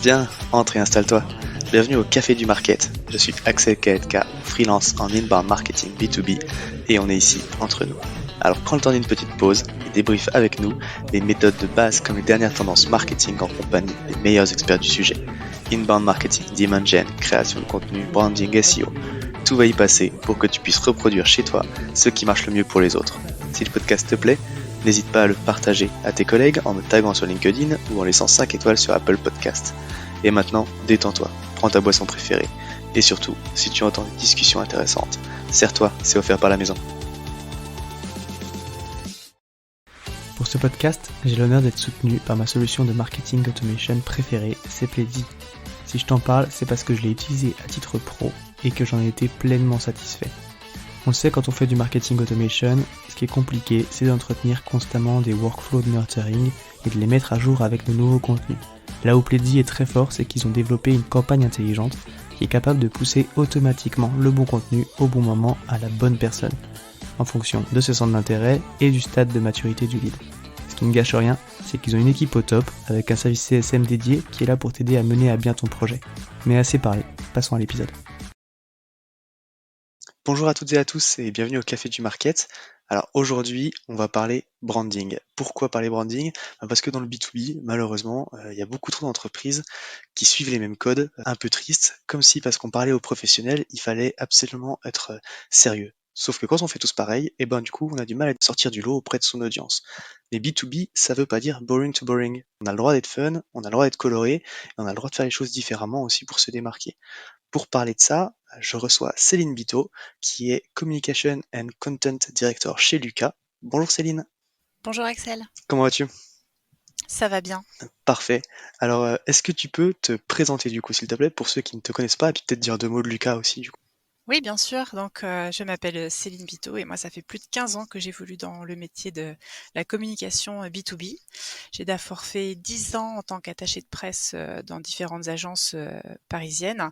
Viens, entre et installe-toi. Bienvenue au Café du Market. Je suis Axel Kaetka, freelance en inbound marketing B2B et on est ici entre nous. Alors prends le temps d'une petite pause et débriefe avec nous les méthodes de base comme les dernières tendances marketing en compagnie des meilleurs experts du sujet. Inbound marketing, demand gen, création de contenu, branding, SEO. Tout va y passer pour que tu puisses reproduire chez toi ce qui marche le mieux pour les autres. Si le podcast te plaît, n'hésite pas à le partager à tes collègues en me taguant sur LinkedIn ou en laissant 5 étoiles sur Apple Podcast. Et maintenant, détends-toi, prends ta boisson préférée. Et surtout, si tu entends une discussion intéressante, serre-toi, c'est offert par la maison. Pour ce podcast, j'ai l'honneur d'être soutenu par ma solution de marketing automation préférée, Sepleady. Si je t'en parle, c'est parce que je l'ai utilisé à titre pro et que j'en ai été pleinement satisfait. On le sait, quand on fait du marketing automation, ce qui est compliqué, c'est d'entretenir constamment des workflows de nurturing et de les mettre à jour avec de nouveaux contenus. Là où Pledzi est très fort, c'est qu'ils ont développé une campagne intelligente qui est capable de pousser automatiquement le bon contenu au bon moment à la bonne personne, en fonction de ses centres d'intérêt et du stade de maturité du lead. Ce qui ne gâche rien, c'est qu'ils ont une équipe au top, avec un service CSM dédié qui est là pour t'aider à mener à bien ton projet. Mais assez parlé, passons à l'épisode. Bonjour à toutes et à tous et bienvenue au Café du Market. Alors aujourd'hui, on va parler branding. Pourquoi parler branding? Parce que dans le B2B, malheureusement, il y a beaucoup trop d'entreprises qui suivent les mêmes codes, un peu tristes, comme si parce qu'on parlait aux professionnels, il fallait absolument être sérieux. Sauf que quand on fait tous pareil, et ben du coup, on a du mal à sortir du lot auprès de son audience. Mais B2B, ça veut pas dire boring to boring. On a le droit d'être fun, on a le droit d'être coloré, et on a le droit de faire les choses différemment aussi pour se démarquer. Pour parler de ça, je reçois Céline Biteau, qui est Communication and Content Director chez Lucas. Bonjour Céline, Bonjour Axel, comment vas-tu? ça va bien. Parfait. Alors, est-ce que tu peux te présenter du coup, s'il te plaît, pour ceux qui ne te connaissent pas, et puis peut-être dire deux mots de Lucas aussi, du coup. Oui, bien sûr. Donc, je m'appelle Céline Biteau et moi, ça fait plus de 15 ans que j'évolue dans le métier de la communication B2B. J'ai d'abord fait 10 ans en tant qu'attachée de presse dans différentes agences parisiennes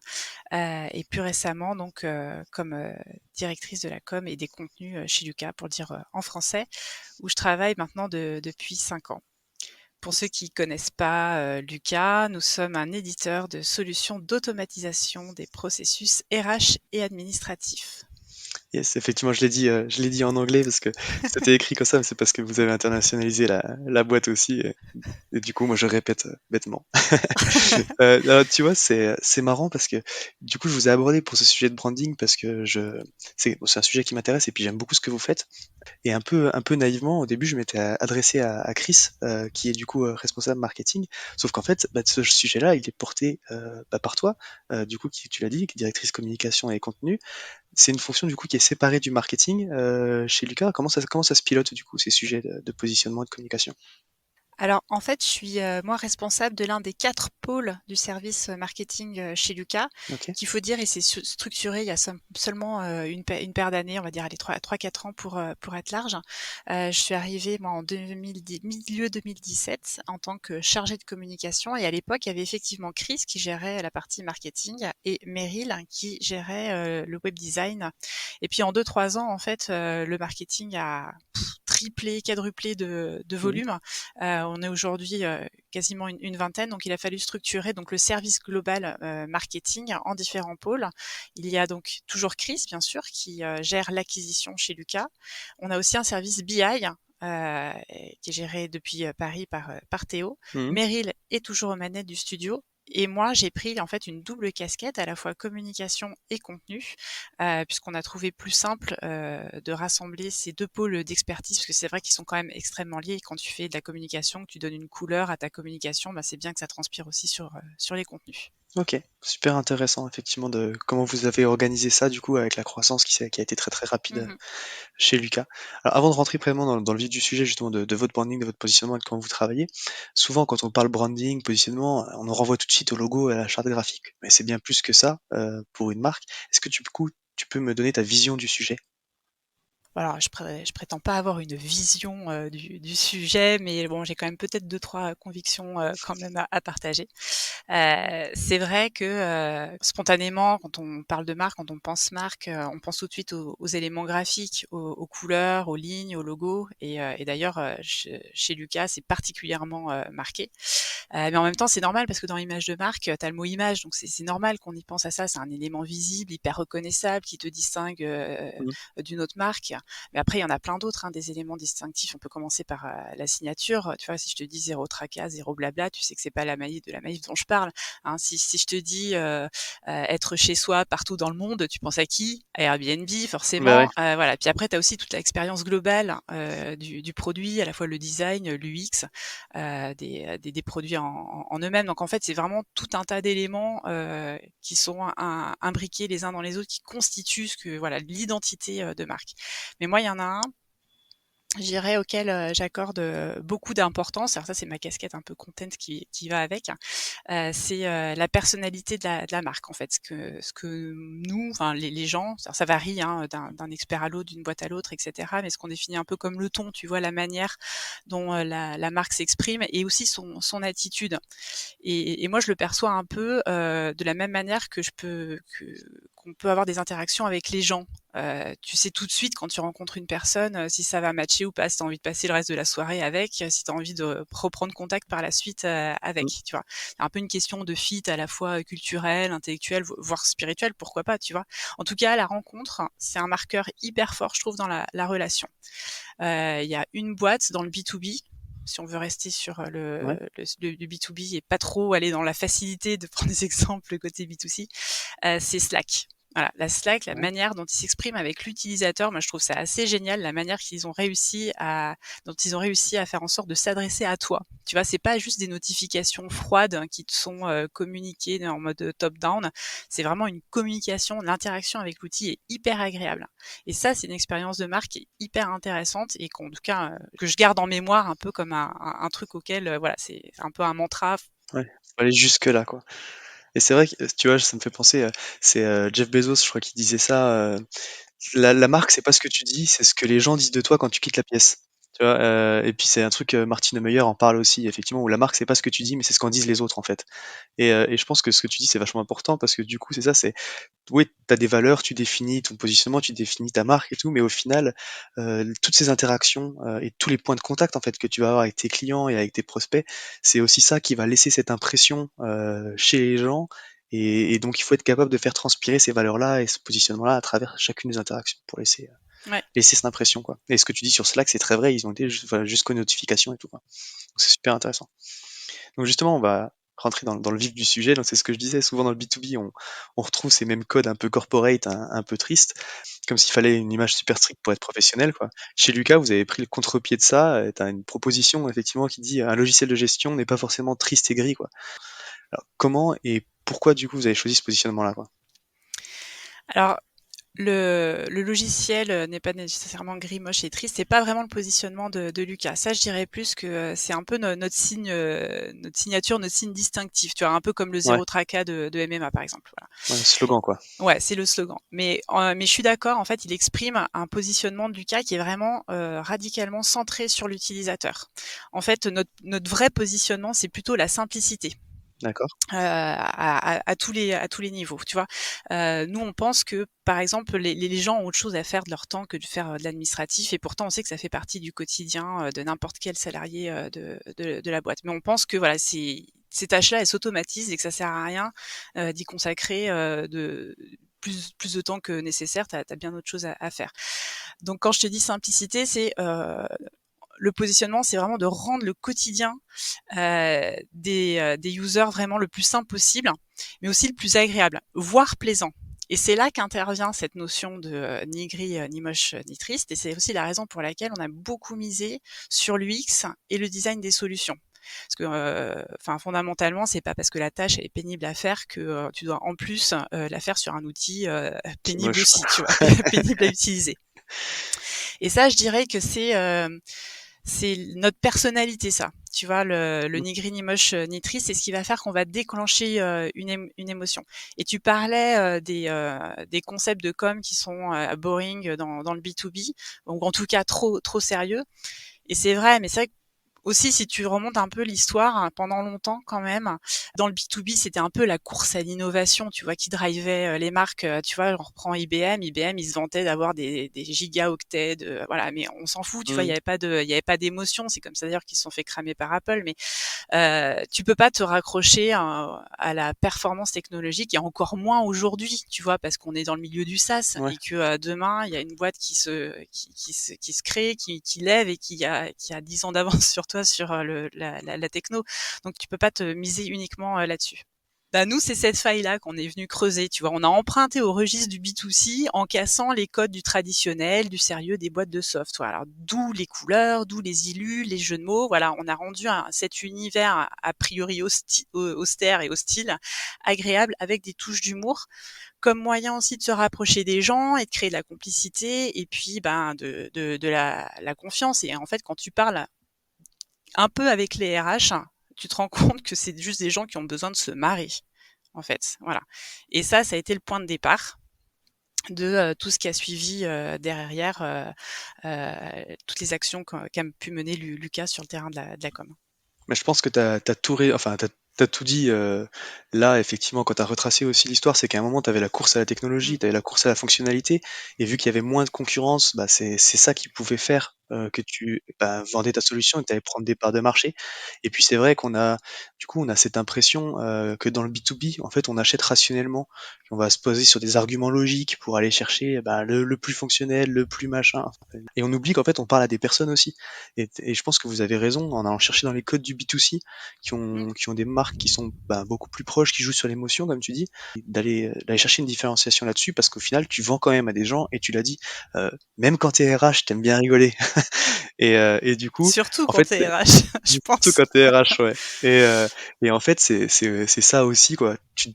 et plus récemment, donc, comme directrice de la com et des contenus chez Lucas, pour dire en français, où je travaille maintenant depuis 5 ans. Pour ceux qui connaissent pas Lucas, nous sommes un éditeur de solutions d'automatisation des processus RH et administratifs. Yes, effectivement, je l'ai dit en anglais parce que c'était écrit comme ça, mais c'est parce que vous avez internationalisé la boîte aussi, et du coup, moi, je répète bêtement. Alors, tu vois, c'est marrant parce que du coup, je vous ai abordé pour ce sujet de branding parce que c'est un sujet qui m'intéresse et puis j'aime beaucoup ce que vous faites. Et un peu naïvement, au début, je m'étais adressé à Chris, qui est du coup responsable marketing. Sauf qu'en fait, ce sujet-là, il est porté par toi, du coup, qui, tu l'as dit, qui est directrice communication et contenu. C'est une fonction du coup qui est séparée du marketing chez Lucas. Comment ça se pilote du coup ces sujets de positionnement et de communication? Alors, en fait, je suis, moi, responsable de l'un des 4 pôles du service, marketing, chez Lucas, Ok. qu'il faut dire, et c'est structuré il y a seulement, une paire d'années, on va dire, allez, 3-4 ans pour être large. Je suis arrivée, moi, en 2010 milieu 2017 en tant que chargée de communication, et à l'époque, il y avait effectivement Chris qui gérait la partie marketing et Meryl qui gérait, le web design. Et puis en 2-3 ans, en fait, le marketing a triplé, quadruplé de Mhm. volume. On est aujourd'hui quasiment une vingtaine, donc il a fallu structurer donc le service global marketing en différents pôles. Il y a donc toujours Chris, bien sûr, qui gère l'acquisition chez Lucas. On a aussi un service BI qui est géré depuis Paris par Théo. Mhm. Meryl est toujours aux manettes du studio. Et moi, j'ai pris en fait une double casquette, à la fois communication et contenu, puisqu'on a trouvé plus simple de rassembler ces 2 pôles d'expertise, parce que c'est vrai qu'ils sont quand même extrêmement liés. Quand tu fais de la communication, que tu donnes une couleur à ta communication, bah, c'est bien que ça transpire aussi sur les contenus. Ok, super intéressant effectivement de comment vous avez organisé ça du coup avec la croissance qui a été très très rapide Mmh. chez Lucas. Alors avant de rentrer vraiment dans le vif du sujet justement de votre branding, de votre positionnement et de comment vous travaillez, souvent quand on parle branding, positionnement, on nous renvoie tout de suite au logo et à la charte graphique. Mais c'est bien plus que ça pour une marque. Est-ce que du coup tu peux me donner ta vision du sujet? Alors, je prétends pas avoir une vision du sujet, mais bon, j'ai quand même peut-être deux, trois convictions quand même à partager. C'est vrai que spontanément, quand on parle de marque, quand on pense marque, on pense tout de suite aux éléments graphiques, aux couleurs, aux lignes, aux logos. Et d'ailleurs, chez Lucas, c'est particulièrement marqué. Mais en même temps, c'est normal parce que dans l'image de marque, tu as le mot image, donc c'est normal qu'on y pense à ça. C'est un élément visible, hyper reconnaissable, qui te distingue Mmh. d'une autre marque. Mais après, il y en a plein d'autres, hein, des éléments distinctifs. On peut commencer par la signature. Tu vois, si je te dis zéro tracas, zéro blabla, tu sais que c'est pas de la Maïf dont je parle. Hein. Si je te dis être chez soi partout dans le monde, tu penses à qui? À Airbnb, Bah, ouais. forcément. Voilà. Puis après, tu as aussi toute l'expérience globale du produit, à la fois le design, l'UX, des produits en eux-mêmes. Donc en fait, c'est vraiment tout un tas d'éléments qui sont imbriqués les uns dans les autres, qui constituent voilà, l'identité de marque. Mais moi, il y en a un, je dirais, auquel j'accorde beaucoup d'importance. Alors ça, c'est ma casquette un peu content qui va avec. C'est la personnalité de la marque, en fait. Ce que nous, enfin les gens, ça varie hein, d'un expert à l'autre, d'une boîte à l'autre, etc. Mais ce qu'on définit un peu comme le ton, tu vois, la manière dont la marque s'exprime et aussi son attitude. Et moi, je le perçois un peu de la même manière qu'on peut avoir des interactions avec les gens. Tu sais tout de suite quand tu rencontres une personne si ça va matcher ou pas, si tu as envie de passer le reste de la soirée avec, si tu as envie de reprendre contact par la suite Mmh. avec, tu vois. C'est un peu une question de fit à la fois culturel, intellectuel, voire spirituel, pourquoi pas, tu vois. En tout cas, la rencontre, c'est un marqueur hyper fort, je trouve, dans la relation. Il y a une boîte dans le B2B, si on veut rester sur Ouais. le B2B et pas trop aller dans la facilité de prendre des exemples côté B2C, c'est Slack. Voilà, la Slack, la Ouais. manière dont ils s'expriment avec l'utilisateur, moi je trouve ça assez génial, la manière dont ils ont réussi à faire en sorte de s'adresser à toi. Tu vois, c'est pas juste des notifications froides qui te sont communiquées en mode top-down, c'est vraiment une communication, l'interaction avec l'outil est hyper agréable. Et ça, c'est une expérience de marque qui est hyper intéressante et qu'en tout cas, que je garde en mémoire un peu comme un truc auquel, voilà, c'est un peu un mantra. Ouais. Faut aller jusque-là, quoi. Et c'est vrai que, tu vois, ça me fait penser, c'est, Jeff Bezos, je crois, qui disait ça, la marque, c'est pas ce que tu dis, c'est ce que les gens disent de toi quand tu quittes la pièce. Tu vois? Et puis c'est un truc, Martine Meyer en parle aussi, effectivement, où la marque, c'est pas ce que tu dis, mais c'est ce qu'en disent les autres, en fait. Et je pense que ce que tu dis, c'est vachement important parce que du coup, c'est ça, c'est oui, tu as des valeurs, tu définis ton positionnement, tu définis ta marque et tout, mais au final, toutes ces interactions, et tous les points de contact, en fait, que tu vas avoir avec tes clients et avec tes prospects, c'est aussi ça qui va laisser cette impression, chez les gens et donc il faut être capable de faire transpirer ces valeurs-là et ce positionnement-là à travers chacune des interactions pour Ouais. laisser cette impression, quoi. Et ce que tu dis sur Slack, c'est très vrai, ils ont été jusqu'aux notifications et tout, quoi. Donc c'est super intéressant. Donc justement, on va rentrer dans le vif du sujet. Donc c'est ce que je disais, souvent dans le B2B, on retrouve ces mêmes codes un peu corporate, un peu tristes, comme s'il fallait une image super stricte pour être professionnel, quoi. Chez Lucas, vous avez pris le contre-pied de ça. Tu as une proposition effectivement qui dit un logiciel de gestion n'est pas forcément triste et gris, quoi. Alors comment et pourquoi du coup vous avez choisi ce positionnement-là, quoi? Alors, le logiciel n'est pas nécessairement gris, moche et triste. C'est pas vraiment le positionnement de Lucas. Ça, je dirais plus que c'est un peu notre signe, notre signature, notre signe distinctif. Tu vois, un peu comme le Ouais, zéro tracas de MMA, par exemple. Voilà. ouais, slogan, quoi. Ouais, c'est le slogan. Mais je suis d'accord. En fait, il exprime un positionnement de Lucas qui est vraiment radicalement centré sur l'utilisateur. En fait, notre vrai positionnement, c'est plutôt la simplicité D'accord. à tous les niveaux, tu vois. Nous, on pense que, par exemple, les gens ont autre chose à faire de leur temps que de faire de l'administratif, et pourtant, on sait que ça fait partie du quotidien de n'importe quel salarié de la boîte. Mais on pense que voilà, ces tâches-là, elles s'automatisent et que ça sert à rien d'y consacrer plus de temps que nécessaire. T'as bien autre chose à faire. Donc, quand je te dis simplicité, c'est le positionnement, c'est vraiment de rendre le quotidien des users vraiment le plus simple possible, mais aussi le plus agréable, voire plaisant. Et c'est là qu'intervient cette notion de ni gris, ni moche, ni triste. Et c'est aussi la raison pour laquelle on a beaucoup misé sur l'UX et le design des solutions. Parce que, fondamentalement, c'est pas parce que la tâche est pénible à faire que tu dois en plus la faire sur un outil C'est pénible moche, quoi. aussi, tu vois, pénible à utiliser. Et ça, je dirais que c'est notre personnalité, ça. Tu vois, le ni gris ni moche ni triste, c'est ce qui va faire qu'on va déclencher une émotion. Et tu parlais des concepts de com qui sont boring dans le B2B, ou en tout cas trop sérieux. Et c'est vrai, mais c'est vrai que aussi, si tu remontes un peu l'histoire, hein, pendant longtemps quand même, dans le B2B, c'était un peu la course à l'innovation, tu vois, qui drivait les marques. Tu vois, on reprend IBM. IBM, ils se vantaient d'avoir des gigaoctets, voilà, mais on s'en fout, tu vois, Mmh. il y avait pas d'émotion. C'est comme ça d'ailleurs qu'ils se sont fait cramer par Apple. Mais tu peux pas te raccrocher à la performance technologique, et encore moins aujourd'hui, tu vois, parce qu'on est dans le milieu du SaaS Ouais. et que demain il y a une boîte qui se crée, qui lève et qui a 10 ans d'avance sur toi sur la techno. Donc tu peux pas te miser uniquement là-dessus. Bah nous, c'est cette faille-là qu'on est venu creuser, tu vois. On a emprunté au registre du B2C en cassant les codes du traditionnel, du sérieux des boîtes de software. Alors, d'où les couleurs, d'où les illus, les jeux de mots. Voilà, on a rendu cet univers a priori austère et hostile, agréable, avec des touches d'humour, comme moyen aussi de se rapprocher des gens et de créer de la complicité, et puis de la confiance. Et en fait, quand tu parles un peu avec les RH, tu te rends compte que c'est juste des gens qui ont besoin de se marrer, en fait. Voilà. Et ça a été le point de départ de tout ce qui a suivi derrière, toutes les actions qu'a pu mener Lucas sur le terrain de la com. Mais je pense que t'as tout dit là, effectivement, quand t'as retracé aussi l'histoire, c'est qu'à un moment, t'avais la course à la Mmh. technologie, t'avais la course à la fonctionnalité, et vu qu'il y avait moins de concurrence, bah, c'est ça qui pouvait faire que tu vendais ta solution et que t'allais prendre des parts de marché. Et puis c'est vrai du coup, on a cette impression que dans le B2B, en fait, on achète rationnellement, on va se poser sur des arguments logiques pour aller chercher le plus fonctionnel, le plus machin, et on oublie qu'en fait, on parle à des personnes aussi. Et je pense que vous avez raison en allant chercher dans les codes du B2C Mmh. qui ont des marques qui sont beaucoup plus proches, qui jouent sur l'émotion, comme tu dis, d'aller chercher une différenciation là-dessus parce qu'au final, tu vends quand même à des gens et tu l'as dit, même quand t'es RH, t'aimes bien rigoler. Et du coup, Surtout en quand fait, t'es RH, je surtout pense. quand t'es RH, ouais. Et en fait, c'est ça aussi, quoi. Tu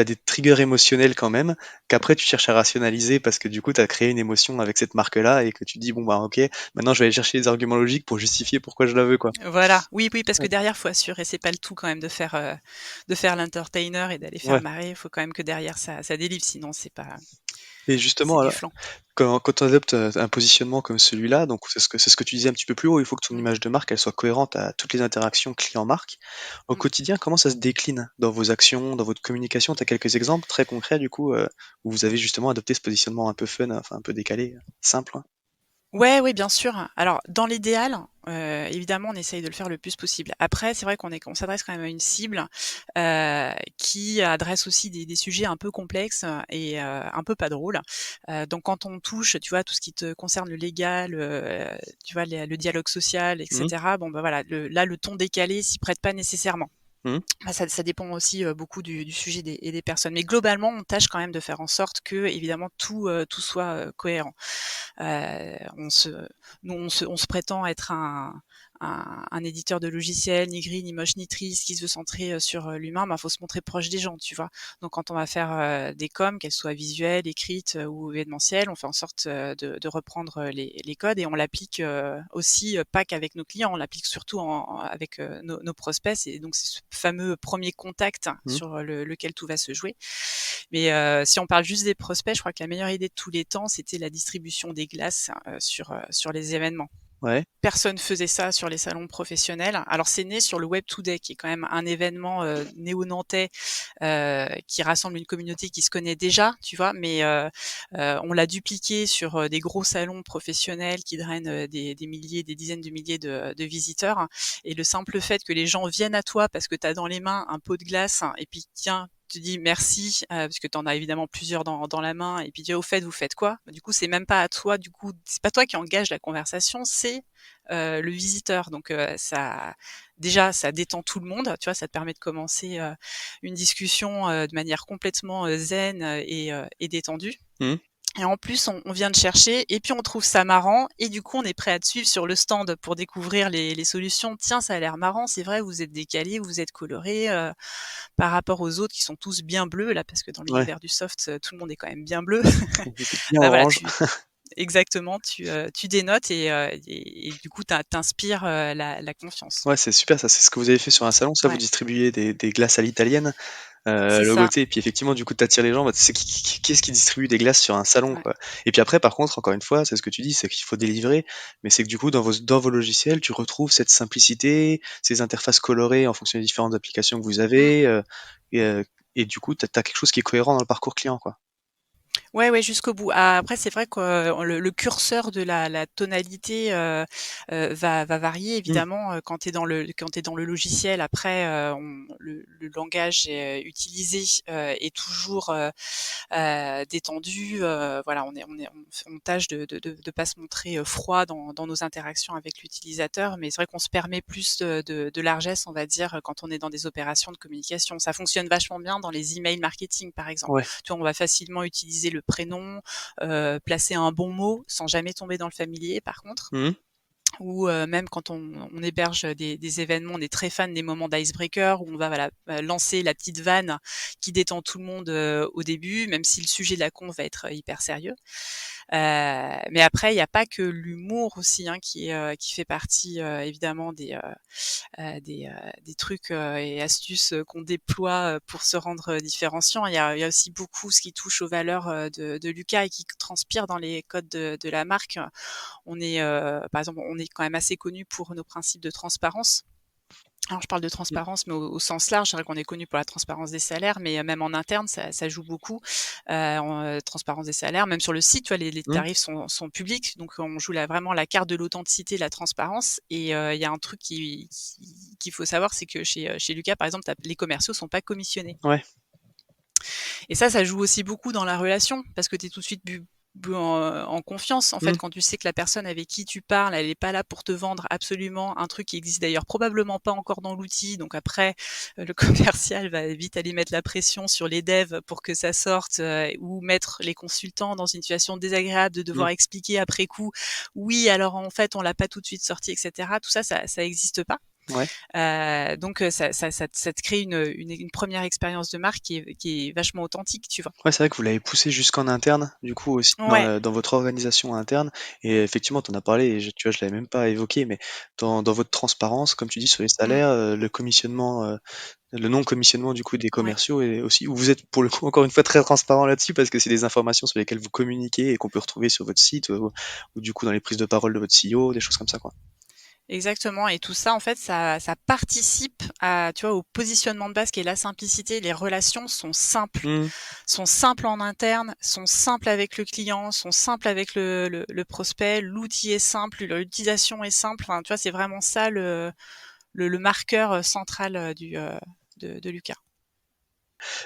as des triggers émotionnels quand même, qu'après tu cherches à rationaliser parce que du coup, tu as créé une émotion avec cette marque-là et que tu dis, bon, bah, ok, maintenant je vais aller chercher des arguments logiques pour justifier pourquoi je la veux, quoi. Voilà, oui, oui, parce que Ouais. derrière, faut assurer, c'est pas le tout quand même de faire l'entertainer et d'aller faire Ouais. marrer. Il faut quand même que derrière ça délivre, sinon Et c'est justement, du flan. quand on adopte un positionnement comme celui-là, donc c'est ce que tu disais un petit peu plus haut, il faut que ton Mmh. image de marque, elle soit cohérente à toutes les interactions client-marque. Au Mmh. quotidien, comment ça se décline dans vos actions, dans votre communication? Tu as quelques exemples très concrets du coup, où vous avez justement adopté ce positionnement un peu fun, enfin un peu décalé, simple, hein? Ouais, oui, bien sûr. Alors, dans l'idéal, évidemment, on essaye de le faire le plus possible. Après, c'est vrai qu'on s'adresse quand même à une cible, qui adresse aussi des sujets un peu complexes et un peu pas drôles. Donc quand on touche, tu vois, tout ce qui te concerne le légal, tu vois, le dialogue social, et Mmh. cetera, bon, bah, voilà, le ton décalé s'y prête pas nécessairement. Mmh. Bah, ça dépend aussi beaucoup du sujet et des personnes. Mais globalement, on tâche quand même de faire en sorte que, évidemment, tout soit cohérent. On se, nous, on se prétend être un éditeur de logiciels, ni gris, ni moche, ni triste, qui se veut centrer sur l'humain. Il faut se montrer proche des gens, tu vois. Donc, quand on va faire des coms, qu'elles soient visuelles, écrites ou événementielles, on fait en sorte de reprendre les codes, et on l'applique aussi, pas qu'avec nos clients, on l'applique surtout avec nos prospects. Et donc, c'est ce fameux premier contact Mmh. sur lequel tout va se jouer. Mais si on parle juste des prospects, je crois que la meilleure idée de tous les temps, c'était la distribution des glaces sur les événements. Ouais. Personne faisait ça sur les salons professionnels. Alors c'est né sur le Web Today, qui est quand même un événement néo-nantais qui rassemble une communauté qui se connaît déjà, tu vois, mais on l'a dupliqué sur des gros salons professionnels qui drainent des milliers, des dizaines de milliers de visiteurs. Et le simple fait que les gens viennent à toi parce que tu as dans les mains un pot de glace, et puis tiens, tu dis merci, parce que tu en as évidemment plusieurs dans la main, et puis tu dis: «Au fait, vous faites quoi?» Bah, du coup, c'est même pas à toi, du coup, c'est pas toi qui engage la conversation, c'est le visiteur. Donc ça, déjà, ça détend tout le monde, tu vois? Ça te permet de commencer une discussion de manière complètement zen et détendue. Mmh. Et en plus, on vient de chercher, et puis on trouve ça marrant, et du coup, on est prêt à te suivre sur le stand pour découvrir les solutions. Tiens, ça a l'air marrant, c'est vrai, vous êtes décalé, vous êtes coloré par rapport aux autres qui sont tous bien bleus là, parce que dans Ouais. l'univers du soft, tout le monde est quand même bien bleu. Vous êtes bien Bah voilà, orange. exactement, tu dénotes et du coup, t'inspires la confiance. Ouais, c'est super ça. C'est ce que vous avez fait sur un salon, ça? Vous Ouais, distribuez des glaces à l'italienne, c'est ça. logotées et puis effectivement, du coup, tu attires les gens. Bah, c'est qui est-ce qui distribue des glaces sur un salon, Ouais. quoi? Et puis après, par contre, encore une fois, c'est ce que tu dis, c'est qu'il faut délivrer, mais c'est que du coup, dans vos logiciels, tu retrouves cette simplicité, ces interfaces colorées en fonction des différentes applications que vous Mmh. avez, et heu et du coup, tu as quelque chose qui est cohérent dans le parcours client, quoi. Ouais, ouais, jusqu'au bout. Ah, après, c'est vrai que, le curseur de la tonalité, va varier Mmh. évidemment, quand tu es dans le logiciel. Après, on le langage, utilisé, est toujours, détendu, voilà, on tâche de pas se montrer, froid dans nos interactions avec l'utilisateur, mais c'est vrai qu'on se permet plus de largesse, on va dire, quand on est dans des opérations de communication. Ça fonctionne vachement bien dans les emails marketing, par exemple. Ouais. Tu vois, on va facilement utiliser le prénom, placer un bon mot sans jamais tomber dans le familier, par contre. Mmh. Ou même quand on héberge des événements, on est très fan des moments d'icebreaker où on va voilà, lancer la petite vanne qui détend tout le monde, au début, même si le sujet de la conf va être hyper sérieux. Mais après, il y a pas que l'humour aussi, hein, qui fait partie, évidemment des trucs, et astuces, qu'on déploie, pour se rendre, différenciant. Il y a aussi beaucoup ce qui touche aux valeurs, de Lucas et qui transpire dans les codes de la marque. On est, par exemple, on est quand même assez connu pour nos principes de transparence. Alors je parle de Mmh. transparence, mais au sens large. C'est vrai qu'on est connu pour la transparence des salaires, mais même en interne, ça joue beaucoup. Transparence des salaires, même sur le site, tu vois, les Mmh. tarifs sont publics, donc on joue vraiment la carte de l'authenticité, de la transparence. Et il y a un truc qu'il faut savoir, c'est que chez Lucas, par exemple, les commerciaux sont pas commissionnés. Ouais. Et ça joue aussi beaucoup dans la relation parce que tu es tout de suite en confiance. En fait, Mmh. quand tu sais que la personne avec qui tu parles, elle est pas là pour te vendre absolument un truc qui existe d'ailleurs probablement pas encore dans l'outil. Donc après, le commercial va vite aller mettre la pression sur les devs pour que ça sorte, ou mettre les consultants dans une situation désagréable de Mmh. devoir expliquer après coup: «Oui, alors en fait, on l'a pas tout de suite sorti» et cetera. Tout ça, ça existe pas. Ouais. Donc ça te crée une 1re expérience de marque qui est vachement authentique, tu vois? Ouais, c'est vrai que vous l'avez poussé jusqu'en interne, du coup aussi Ouais. dans votre organisation interne et effectivement tu en as parlé et tu vois, je l'avais même pas évoqué, mais dans votre transparence, comme tu dis sur les Mmh. salaires, le commissionnement, le non-commissionnement du coup des Ouais. commerciaux et aussi où vous êtes pour le coup encore une fois très transparent là-dessus parce que c'est des informations sur lesquelles vous communiquez et qu'on peut retrouver sur votre site, ou du coup dans les prises de parole de votre CEO, des choses comme ça, quoi. Exactement, et tout ça, en fait, ça participe à, tu vois, au positionnement de base qui est la simplicité. Les relations Mmh. sont simples en interne, sont simples avec le client, sont simples avec le prospect. L'outil est simple, l'utilisation est simple. Enfin, tu vois, c'est vraiment ça le marqueur, central, de Lucas.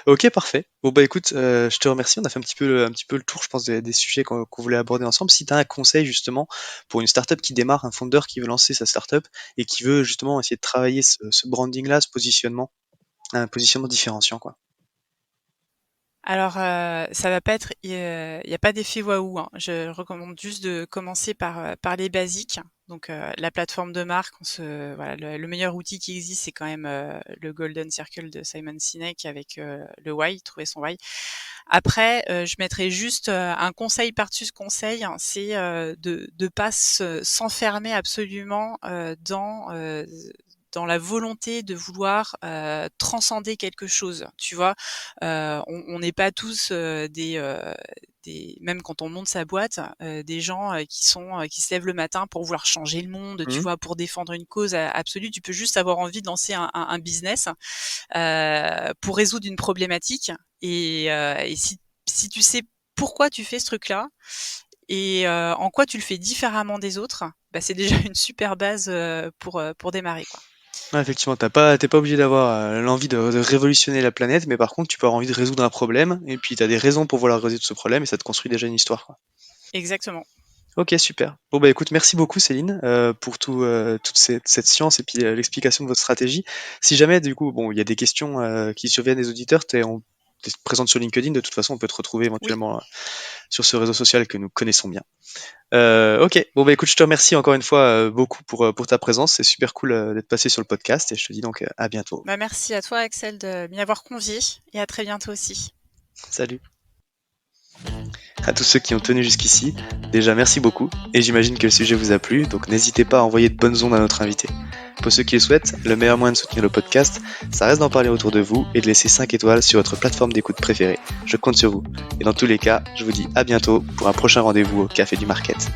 OK, parfait. Bon, bah, écoute, je te remercie. On a fait un petit peu le tour, je pense, des sujets qu'on voulait aborder ensemble. Si tu as un conseil, justement, pour une startup qui démarre, un founder qui veut lancer sa startup et qui veut, justement, essayer de travailler ce branding-là, ce positionnement, un positionnement différenciant, quoi. Alors, ça va pas être il y a pas d'effet waouh, hein. Je recommande juste de commencer par les basiques. Donc, la plateforme de marque, voilà, le meilleur outil qui existe, c'est quand même, le Golden Circle de Simon Sinek avec, le why, trouver son why. Après, je mettrais juste, un conseil par-dessus ce conseil, hein, c'est, de pas s'enfermer absolument, dans la volonté de vouloir, transcender quelque chose, tu vois? On n'est pas tous, même quand on monte sa boîte, des gens, qui se lèvent le matin pour vouloir changer le monde, tu Mmh. vois? Pour défendre une cause absolue. Tu peux juste avoir envie de lancer un business, pour résoudre une problématique. Et si tu sais pourquoi tu fais ce truc-là et en quoi tu le fais différemment des autres, bah, c'est déjà une super base, pour démarrer, quoi. Ouais, effectivement, tu pas obligé d'avoir, l'envie de révolutionner la planète, mais par contre, tu peux avoir envie de résoudre un problème et puis tu as des raisons pour vouloir résoudre ce problème et ça te construit déjà une histoire, quoi. Exactement. OK, super. Bon, bah, écoute, merci beaucoup Céline, pour toute cette science et puis, l'explication de votre stratégie. Si jamais, du coup, bon, il y a des questions, qui surviennent des auditeurs, tu présente sur LinkedIn, de toute façon, on peut te retrouver Oui. éventuellement, sur ce réseau social que nous connaissons bien. OK, bon, bah, écoute, je te remercie encore une fois, beaucoup pour ta présence. C'est super cool, d'être passé sur le podcast et je te dis donc, à bientôt. Bah, merci à toi Axel de m'y avoir convié, et à très bientôt aussi. Salut. À tous ceux qui ont tenu jusqu'ici, déjà merci beaucoup, et j'imagine que le sujet vous a plu, donc n'hésitez pas à envoyer de bonnes ondes à notre invité. Pour ceux qui le souhaitent, le meilleur moyen de soutenir le podcast, ça reste d'en parler autour de vous et de laisser 5 étoiles sur votre plateforme d'écoute préférée. Je compte sur vous. Et dans tous les cas, je vous dis à bientôt pour un prochain rendez-vous au Café du Market.